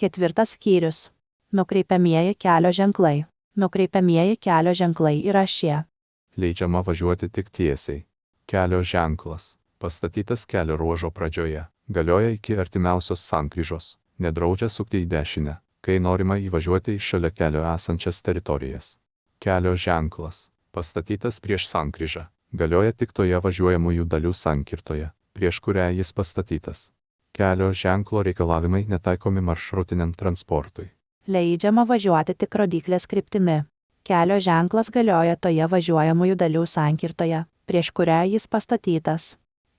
Ketvirtas skyrius. Nukreipiamieji kelio ženklai. Nukreipiamieji kelio ženklai yra šie. Leidžiama važiuoti tik tiesiai. Kelio ženklas. Pastatytas kelio ruožo pradžioje. Galioja iki artimiausios sankryžos. Nedraudžia sukti į dešinę, kai norima įvažiuoti į šalia kelio esančias teritorijas. Kelio ženklas. Pastatytas prieš sankryžą. Galioja tik toje važiuojamųjų dalių sankirtoje, prieš kurią jis pastatytas. Kelio ženklo reikalavimai netaikomi maršrutiniam transportui. Leidžiama važiuoti tik rodyklės kryptimi. Kelio ženklas galioja toje važiuojamųjų dalių sankirtoje, prieš kurią jis pastatytas.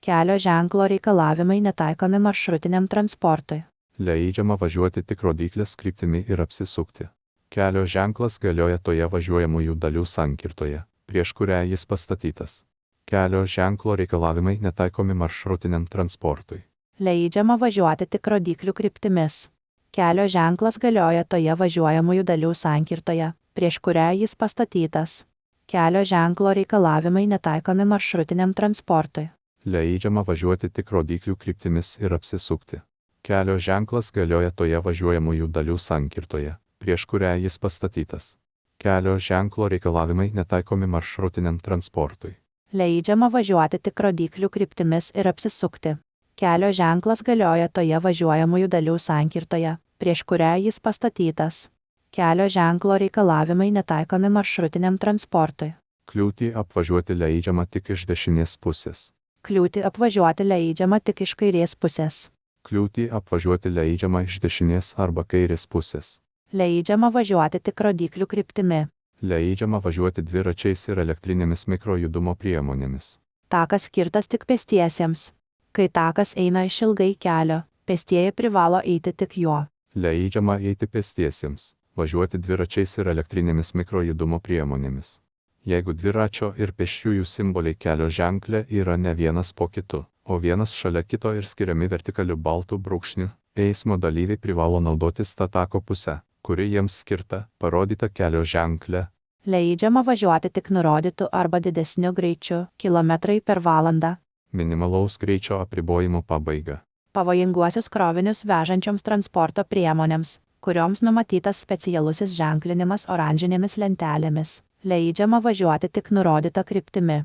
Kelio ženklo reikalavimai netaikomi maršrutiniam transportui. Leidžiama važiuoti tik rodyklės kryptimi ir apsisukti. Kelio ženklas galioja toje važiuojamųjų dalių sankirtoje, prieš kurią jis pastatytas. Kelio ženklo reikalavimai netaikomi maršrutiniam transportui. Leidžiama važiuoti tik rodyklių kryptimis. Kelio ženklas galioja toje važiuojamųjų dalių sankirtoje, prieš kurią jis pastatytas. Kelio ženklo reikalavimai netaikomi maršrutiniam transportui. Leidžiama važiuoti tik rodyklių kryptimis ir apsisukti. Kelio ženklas galioja toje važiuojamųjų dalių sankirtoje, prieš kurią jis pastatytas. Kelio ženklo reikalavimai netaikomi maršrutiniam transportui. Leidžiama važiuoti tik rodyklių kryptimis ir apsisukti. Kelio ženklas galioja toje važiuojamųjų dalių sankirtoje, prieš kurią jis pastatytas. Kelio ženklo reikalavimai netaikomi maršrutiniam transportui. Kliūtį apvažiuoti leidžiama tik iš dešinės pusės. Kliūtį apvažiuoti leidžiama tik iš kairės pusės. Kliūtį apvažiuoti leidžiama iš dešinės arba kairės pusės. Leidžiama važiuoti tik rodyklių kryptimi. Leidžiama važiuoti dviračiais ir elektrinėmis mikrojudumo priemonėmis. Takas skirtas tik pėstiesiems. Kai takas eina išilgai kelio, pėstieji privalo eiti tik juo. Leidžiama eiti pėstiesiems, važiuoti dviračiais ir elektrinėmis mikrojudumo priemonėmis. Jeigu dviračio ir pėsčiųjų simboliai kelio ženkle yra ne vienas po kitu, o vienas šalia kito ir skiriami vertikaliu baltų brūkšniu, eismo dalyviai privalo naudotis tą tako pusę, kuri jiems skirta, parodyta kelio ženkle. Leidžiama važiuoti tik nurodytu arba didesniu greičiu - km/h. Minimalaus greičio apribojimo pabaiga. Pavojinguosius krovinius vežančioms transporto priemonėms, kurioms numatytas specialusis ženklinimas oranžinėmis lentelėmis. Leidžiama važiuoti tik nurodyta kryptimi.